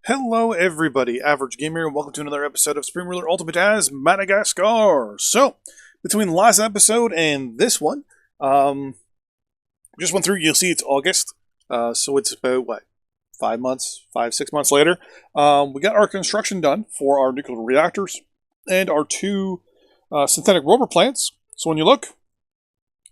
Hello everybody, Average Gamer, and welcome to another episode of Spring Ruler Ultimate as Madagascar. So, between the last episode and this one, just went through, you'll see it's August, so it's about, 6 months later. We got our construction done for our nuclear reactors and our two synthetic rubber plants. So when you look,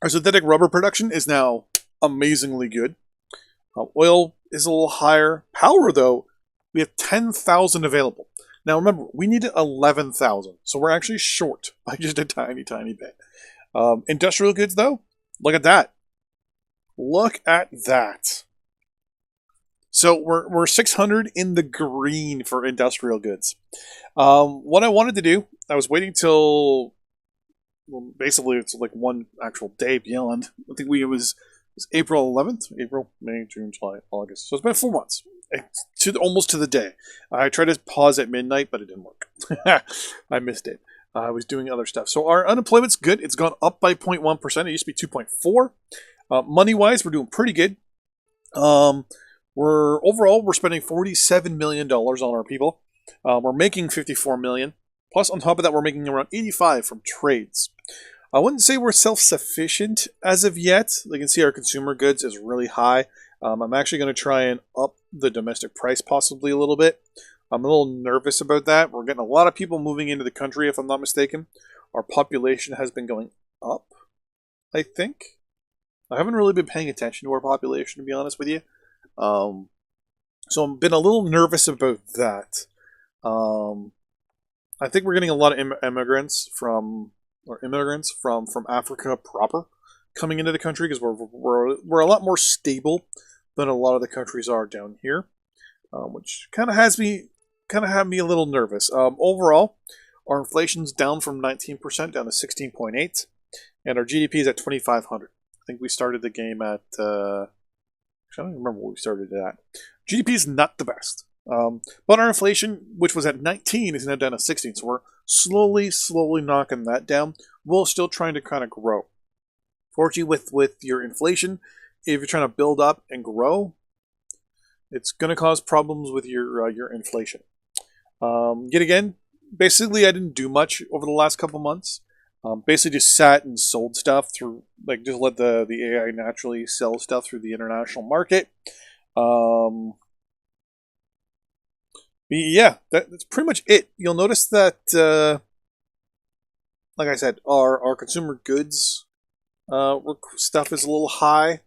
our synthetic rubber production is now amazingly good. Oil is a little higher. Power, though, we have 10,000 available. Now remember, we needed 11,000, so we're actually short by just a tiny, tiny bit. Industrial goods, though, look at that. Look at that. So we're 600 in the green for industrial goods. What I wanted to do, I was waiting till, well, basically it's like one actual day beyond. I think it was April 11th, April, May, June, July, August. So it's been 4 months, almost to the day. I tried to pause at midnight, but it didn't work. I missed it. I was doing other stuff. So our unemployment's good. It's gone up by 0.1%. It used to be 2.4. Money-wise, we're doing pretty good. We're spending $47 million on our people. We're making $54 million. Plus, on top of that, we're making around 85 from trades. I wouldn't say we're self-sufficient as of yet. You can see our consumer goods is really high. I'm actually going to try and up the domestic price possibly a little bit. I'm a little nervous about that. We're getting a lot of people moving into the country, if I'm not mistaken. Our population has been going up, I think. I haven't really been paying attention to our population, to be honest with you. So I've been a little nervous about that. I think we're getting a lot of immigrants from Africa proper coming into the country because we're a lot more stable than a lot of the countries are down here, which kind of had me a little nervous. Overall, our inflation's down from 19% down to 16.8, and our GDP is at 2,500. I think we started the game at I don't even remember what we started it at. GDP is not the best. But our inflation, which was at 19, is now down to 16. So we're slowly knocking that down. We're still trying to kind of grow. Fortunately, with your inflation, if you're trying to build up and grow, it's going to cause problems with your inflation. Yet again, basically, I didn't do much over the last couple months. Basically, just sat and sold stuff through, just let the AI naturally sell stuff through the international market. Yeah, that's pretty much it. You'll notice that, like I said, our consumer goods stuff is a little high.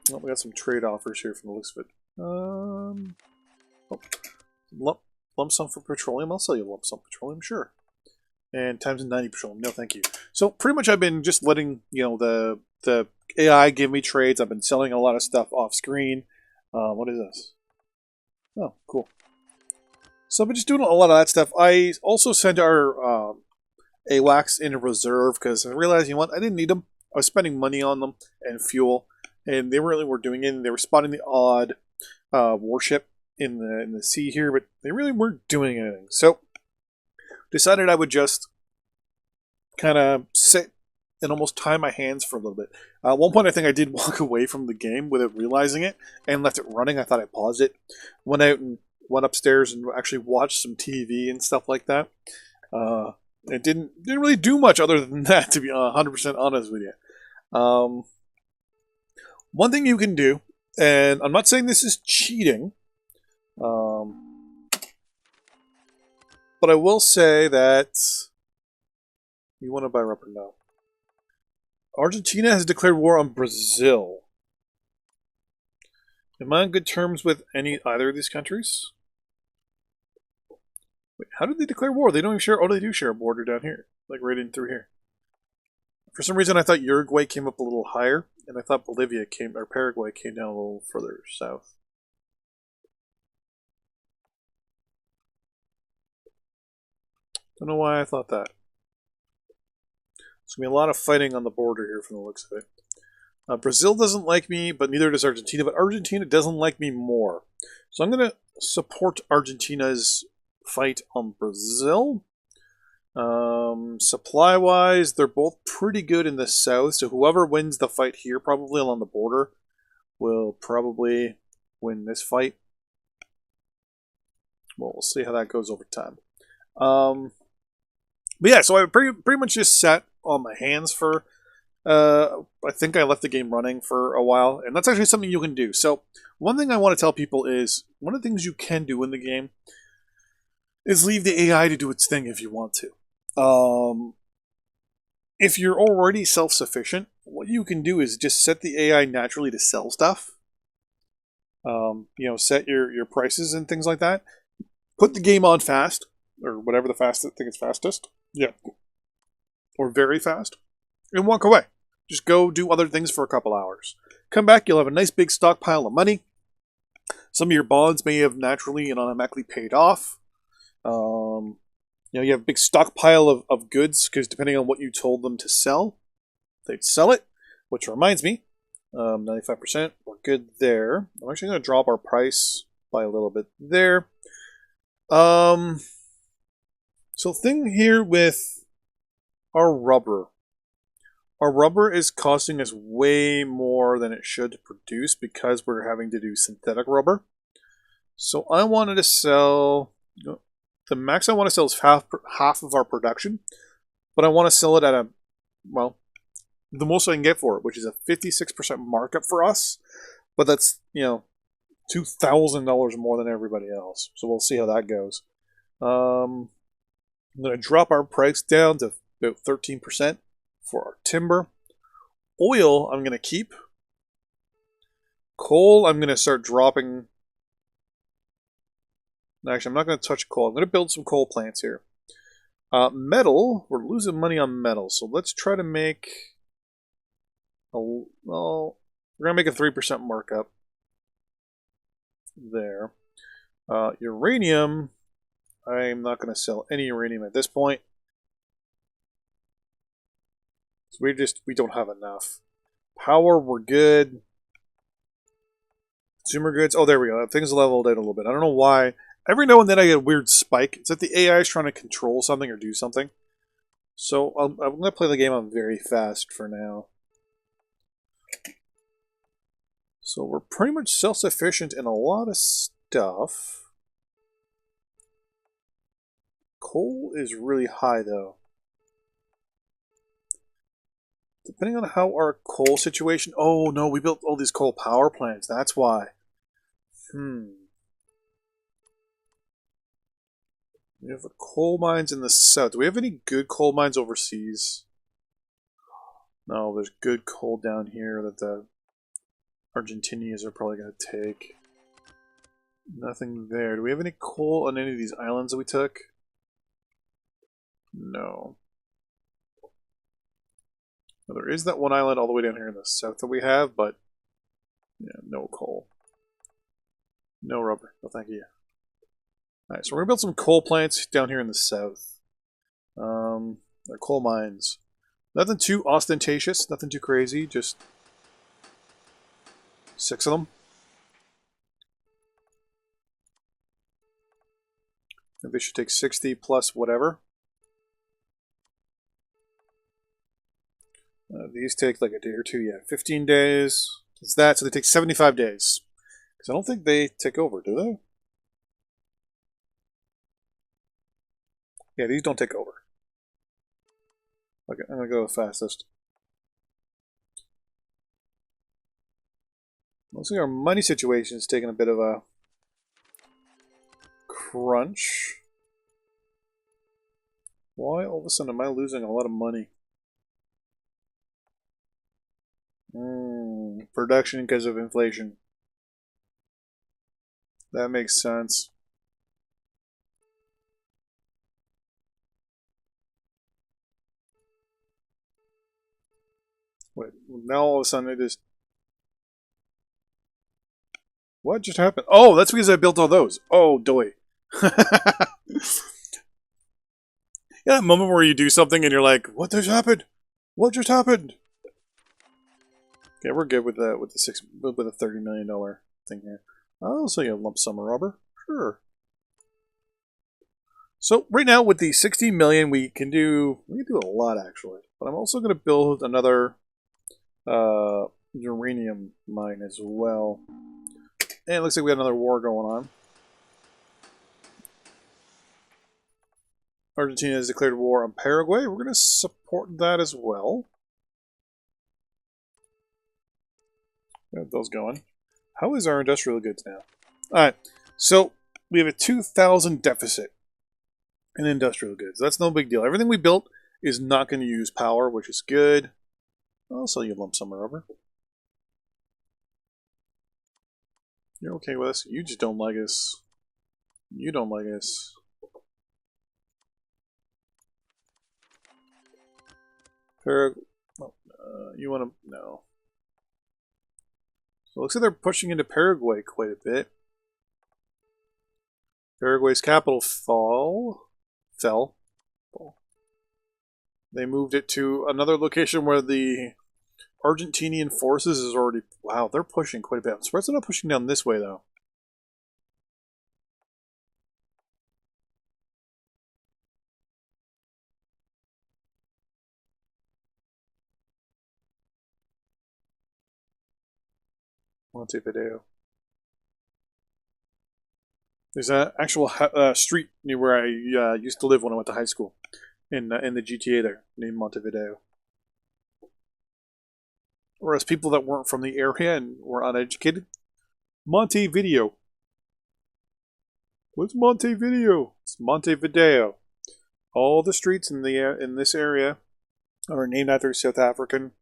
We got some trade offers here from the looks of it. Lump sum for petroleum. I'll sell you lump sum petroleum, sure. And times 90 petroleum. No, thank you. So pretty much I've been just letting the AI give me trades. I've been selling a lot of stuff off screen. What is this? Oh, cool. So I've been just doing a lot of that stuff. I also sent our AWACS in reserve because I realized, I didn't need them. I was spending money on them and fuel, and they really were doing it. And they were spotting the odd warship in the sea here, but they really weren't doing anything. So decided I would just kind of sit and almost tie my hands for a little bit. At one point, I think I did walk away from the game without realizing it and left it running. I thought I paused it, went out and went upstairs and actually watched some TV and stuff like that. It didn't really do much other than that, to be 100% honest with you. One thing you can do, and I'm not saying this is cheating, but I will say that you want to buy rubber now. Argentina has declared war on Brazil. Am I on good terms with either of these countries? Wait, how did they declare war? They don't even share. Oh, they do share a border down here, like right in through here. For some reason, I thought Uruguay came up a little higher, and I thought Paraguay came down a little further south. Don't know why I thought that. There's going to be a lot of fighting on the border here from the looks of it. Brazil doesn't like me, but neither does Argentina. But Argentina doesn't like me more. So I'm going to support Argentina's fight on Brazil. Supply-wise, they're both pretty good in the south. So whoever wins the fight here, probably along the border, will probably win this fight. Well, we'll see how that goes over time. But yeah, so I pretty much just sat on my hands for. I think I left the game running for a while, and that's actually something you can do. So one thing I want to tell people is one of the things you can do in the game is leave the AI to do its thing if you want to. If you're already self-sufficient, what you can do is just set the AI naturally to sell stuff. Set your prices and things like that. Put the game on fast, or whatever the fastest thing is fastest. Yeah. Or very fast. And walk away. Just go do other things for a couple hours. Come back, you'll have a nice big stockpile of money. Some of your bonds may have naturally and automatically paid off. You have a big stockpile of goods, because depending on what you told them to sell, they'd sell it. Which reminds me, 95%, we're good there. I'm actually going to drop our price by a little bit there. So thing here with our rubber. Our rubber is costing us way more than it should to produce because we're having to do synthetic rubber. So I wanted to sell... The max I want to sell is half of our production. But I want to sell it at the most I can get for it, which is a 56% markup for us. But that's, $2,000 more than everybody else. So we'll see how that goes. I'm going to drop our price down to about 13% for our timber. Oil, I'm going to keep. Coal, I'm going to start dropping. Actually, I'm not going to touch coal. I'm going to build some coal plants here. Metal, we're losing money on metal. So let's try to make... we're going to make a 3% markup. There. Uranium, I'm not going to sell any uranium at this point. So we don't have enough. Power, we're good. Consumer goods, oh, there we go. Things leveled out a little bit. I don't know why. Every now and then I get a weird spike. It's that the AI is trying to control something or do something. So I'm going to play the game on very fast for now. So we're pretty much self-sufficient in a lot of stuff. Coal is really high, though. Depending on how our coal situation... Oh, no, we built all these coal power plants. That's why. We have the coal mines in the south. Do we have any good coal mines overseas? No, there's good coal down here that the Argentinians are probably going to take. Nothing there. Do we have any coal on any of these islands that we took? No. Now, there is that one island all the way down here in the south that we have, but yeah, no coal. No rubber. No thank you. Alright, so we're going to build some coal plants down here in the south. They're coal mines. Nothing too ostentatious, nothing too crazy, just 6 of them. I think they should take 60 plus whatever. These take like a day or two, yeah. 15 days. It's that, so they take 75 days. Because I don't think they take over, do they? Yeah, these don't take over. Okay, I'm going to go the fastest. Looks like our money situation is taking a bit of a crunch. Why all of a sudden am I losing a lot of money? Production because of inflation. That makes sense. Wait, now all of a sudden it just... What just happened? Oh, that's because I built all those. Oh, doy. Yeah, that moment where you do something and you're like, what just happened? What just happened? Okay, we're good with the $30 million thing here. I'll sell you a lump sum of rubber. Sure. So right now with the 60 million, we can do a lot actually. But I'm also going to build another uranium mine as well. And it looks like we got another war going on. Argentina has declared war on Paraguay. We're going to support that as well. Get those going. How is our industrial goods now? Alright, so we have a 2,000 deficit in industrial goods. That's no big deal. Everything we built is not going to use power, which is good. I'll sell you a lump sum over. You're okay with us? You just don't like us. You don't like us. You want to... No. So it looks like they're pushing into Paraguay quite a bit. Paraguay's capital fell. They moved it to another location where the Argentinian forces is already... Wow, they're pushing quite a bit. I'm surprised they're not pushing down this way, though. Montevideo. There's an actual street near where I used to live when I went to high school in the GTA there, named Montevideo. Whereas people that weren't from the area and were uneducated, Montevideo. What's Montevideo? It's Montevideo. All the streets in this area are named after South African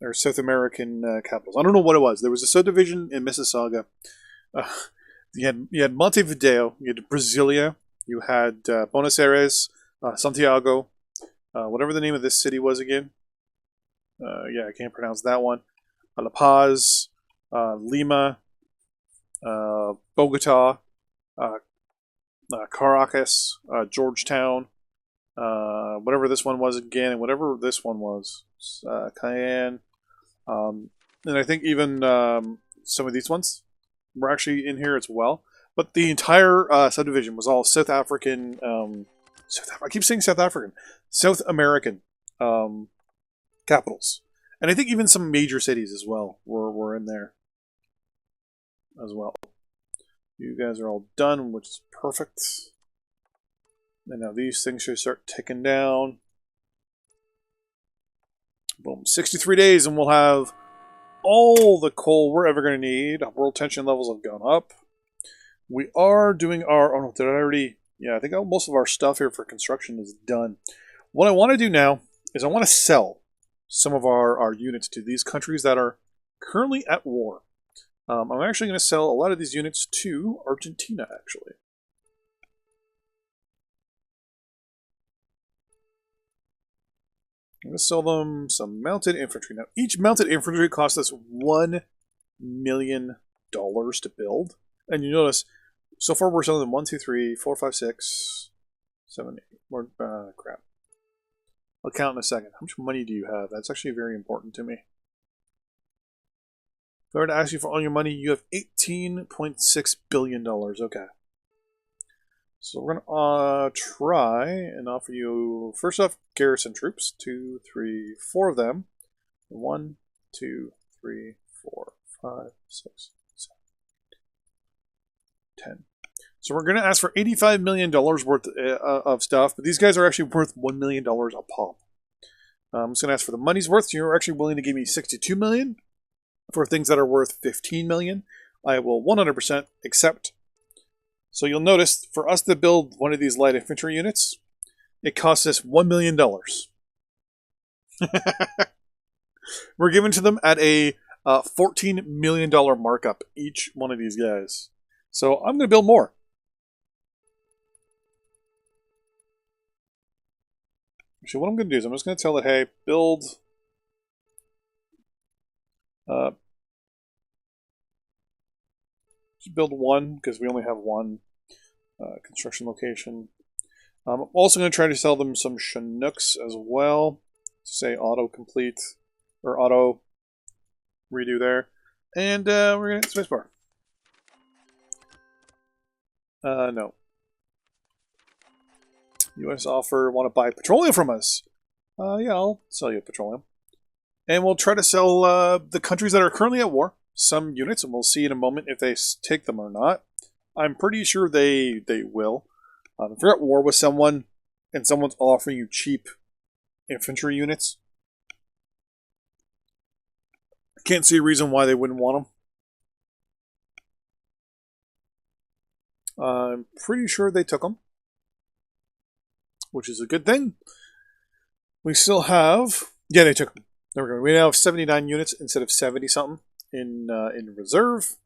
or South American capitals. I don't know what it was. There was a subdivision in Mississauga. You had Montevideo, you had Brasilia, you had Buenos Aires, Santiago, whatever the name of this city was again. Yeah, I can't pronounce that one. La Paz, Lima, Bogota, Caracas, Georgetown, whatever this one was again, and whatever this one was, Cayenne, and I think even some of these ones were actually in here as well. But the entire subdivision was all South African. I keep saying South African, South American capitals, and I think even some major cities as well were in there as well. You guys are all done, which is perfect. And now these things should start ticking down. Boom. 63 days and we'll have all the coal we're ever going to need. World tension levels have gone up. We are doing our... Oh, no, did I already... Yeah, I think most of our stuff here for construction is done. What I want to do now is I want to sell some of our units to these countries that are currently at war. I'm actually going to sell a lot of these units to Argentina, actually. I'm going to sell them some mounted infantry. Now, each mounted infantry costs us $1 million to build. And you notice, so far we're selling them 1, 2, 3, 4, 5, 6, 7, 8. More, crap. I'll count in a second. How much money do you have? That's actually very important to me. If I were to ask you for all your money, you have $18.6 billion. Okay. So we're going to try and offer you, first off, garrison troops. 2, 3, 4 of them. 1, 2, 3, 4, 5, 6, 7, 10. So we're going to ask for $85 million worth of stuff, but these guys are actually worth $1 million a pop. I'm just going to ask for the money's worth. So you're actually willing to give me $62 million for things that are worth $15 million. I will 100% accept. So you'll notice, for us to build one of these light infantry units, it costs us $1 million. We're given to them at a $14 million markup, each one of these guys. So I'm going to build more. Actually, what I'm going to do is I'm just going to tell it, hey, build... just build one, because we only have one construction location. I'm also going to try to sell them some Chinooks as well. Say auto-complete, or auto-redo there. And we're going to hit spacebar. No. U.S. offer, want to buy petroleum from us? Yeah, I'll sell you petroleum. And we'll try to sell the countries that are currently at war some units, and we'll see in a moment if they take them or not. I'm pretty sure they will. If you're at war with someone and someone's offering you cheap infantry units, I can't see a reason why they wouldn't want them. I'm pretty sure they took them, which is a good thing. We still have... Yeah, they took them. There we go. We now have 79 units instead of 70 something in reserve.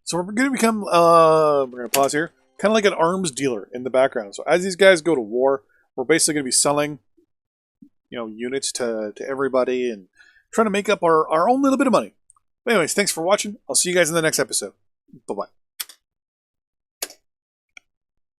So we're going to become, we're going to pause here, kind of like an arms dealer in the background. So as these guys go to war, we're basically going to be selling, units to everybody and trying to make up our own little bit of money. But anyways, thanks for watching. I'll see you guys in the next episode. Bye-bye.